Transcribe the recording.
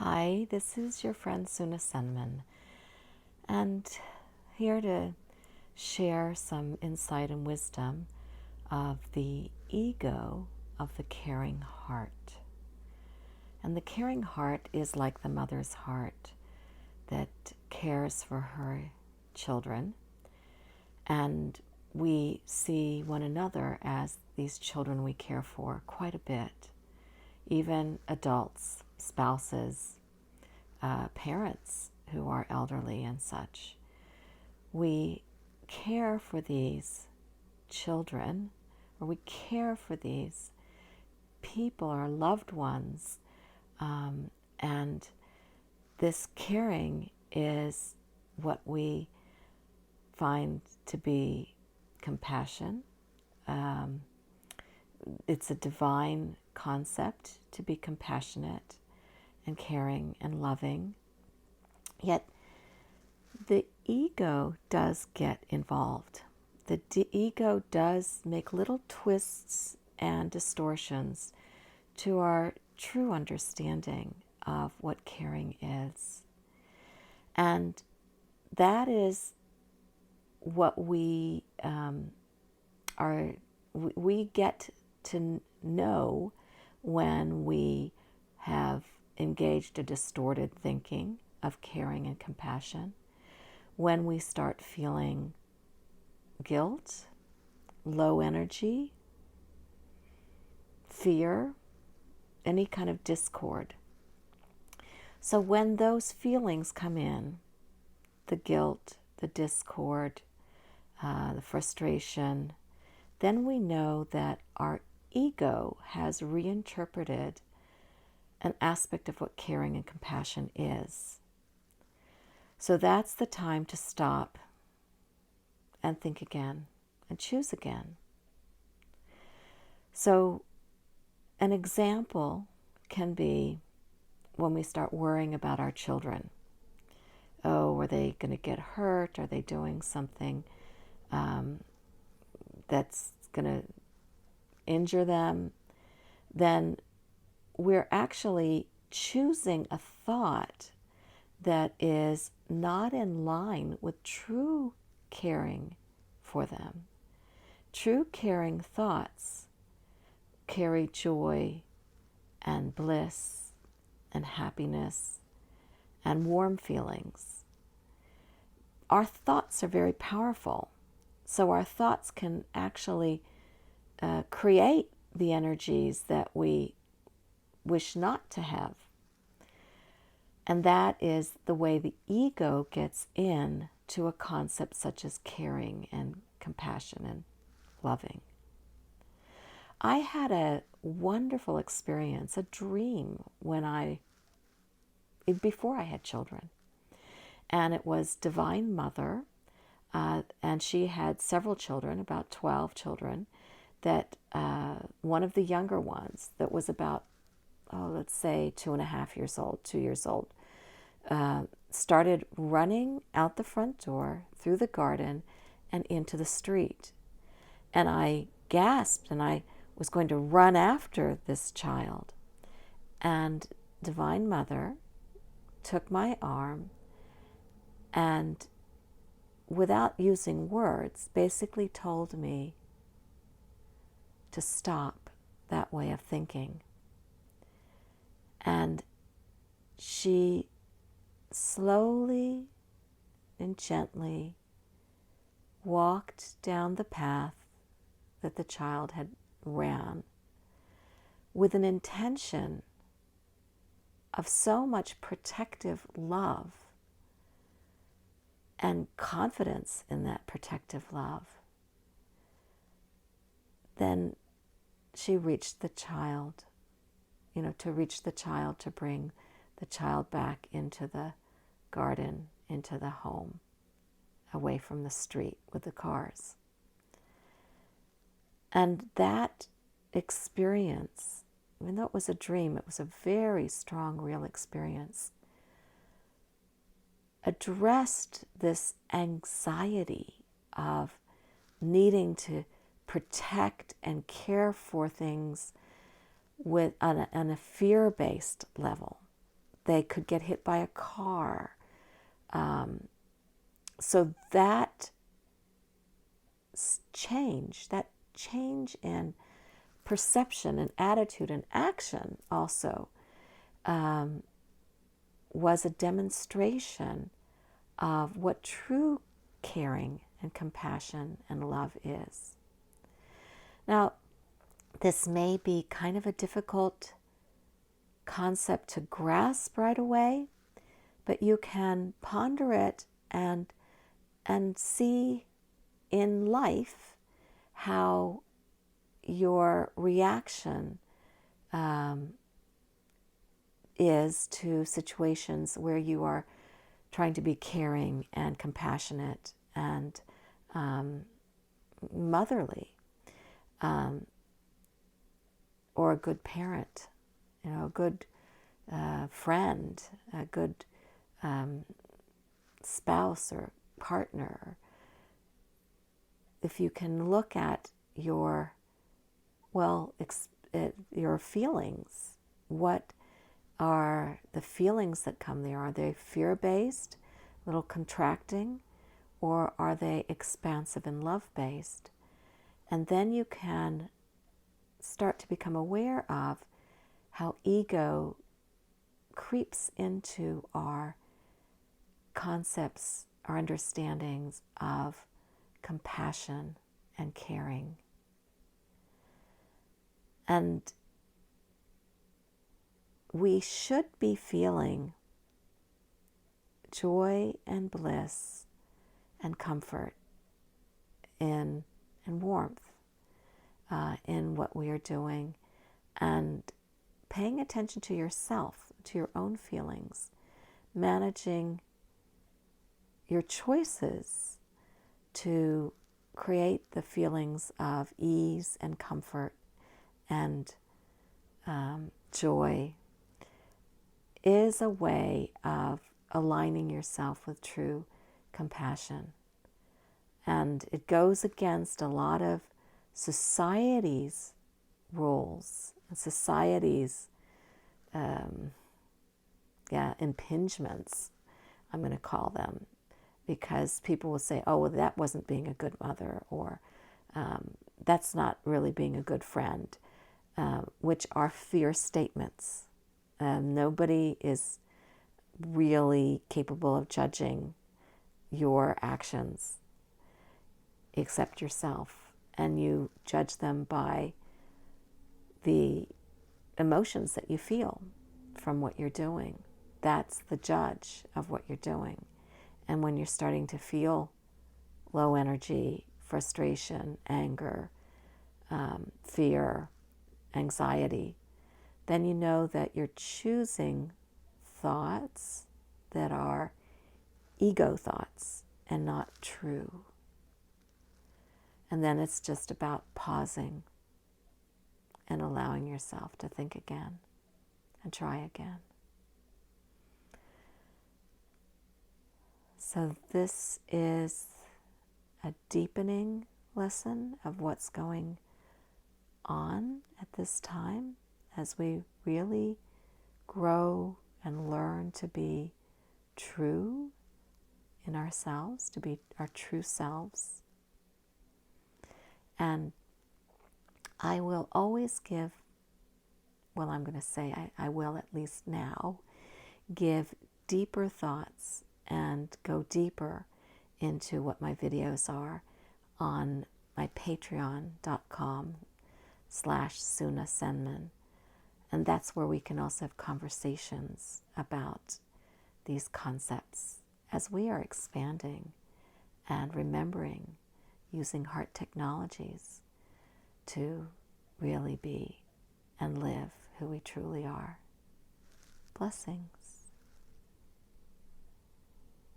Hi, this is your friend Suna Senman, and here to share some insight and wisdom of the ego of the caring heart. And the caring heart is like the mother's heart that cares for her children, and we see one another as these children we care for quite a bit, even adults, spouses, parents who are elderly and such. We care for these children, or we care for these people, our loved ones, and this caring is what we find to be compassion. It's a divine concept to be compassionate and caring and loving. Yet the ego does get involved. The ego does make little twists and distortions to our true understanding of what caring is. And that is what we get to know when we have engaged a distorted thinking of caring and compassion, when we start feeling guilt, low energy, fear, any kind of discord. So when those feelings come in, the guilt, the discord, the frustration, then we know that our ego has reinterpreted an aspect of what caring and compassion is. So that's the time to stop and think again and choose again. So an example can be when we start worrying about our children. Oh, are they going to get hurt? Are they doing something that's going to injure them? Then we're actually choosing a thought that is not in line with true caring for them. True caring thoughts carry joy and bliss and happiness and warm feelings. Our thoughts are very powerful, so our thoughts can actually create the energies that we wish not to have. And that is the way the ego gets in to a concept such as caring and compassion and loving. I had a wonderful experience, a dream, before I had children. And it was Divine Mother, and she had several children, about 12 children, that one of the younger ones that was about, let's say 2 years old, started running out the front door, through the garden, and into the street. And I gasped, and I was going to run after this child. And Divine Mother took my arm and, without using words, basically told me to stop that way of thinking. And she slowly and gently walked down the path that the child had ran, with an intention of so much protective love and confidence in that protective love. Then she reached the child, to bring the child back into the garden, into the home, away from the street with the cars. And that experience, even though it was a dream, it was a very strong, real experience, addressed this anxiety of needing to protect and care for things on a fear-based level. they could get hit by a car. So that change in perception and attitude and action also was a demonstration of what true caring and compassion and love is. Now, this may be kind of a difficult concept to grasp right away, but you can ponder it and see in life how your reaction is to situations where you are trying to be caring and compassionate and motherly, or a good parent, a good friend, a good spouse or partner. If you can look at your feelings, what are the feelings that come there? Are they fear-based, a little contracting, or are they expansive and love-based? And then you can start to become aware of how ego creeps into our concepts, our understandings of compassion and caring. And we should be feeling joy and bliss and comfort and warmth in what we are doing, and paying attention to yourself, to your own feelings, managing your choices to create the feelings of ease and comfort and joy is a way of aligning yourself with true compassion. And it goes against a lot of society's rules and society's impingements, I'm going to call them, because people will say, oh, well, that wasn't being a good mother, or that's not really being a good friend, which are fear statements. Nobody is really capable of judging your actions except yourself, and you judge them by the emotions that you feel from what you're doing. That's the judge of what you're doing. And when you're starting to feel low energy, frustration, anger, fear, anxiety, then you know that you're choosing thoughts that are ego thoughts and not true. And then it's just about pausing and allowing yourself to think again and try again. So this is a deepening lesson of what's going on at this time as we really grow and learn to be true in ourselves, to be our true selves. And I will always give, I'm going to say I will at least now, give deeper thoughts and go deeper into what my videos are on my patreon.com/Suna Senman. And that's where we can also have conversations about these concepts as we are expanding and remembering using heart technologies to really be and live who we truly are. Blessings.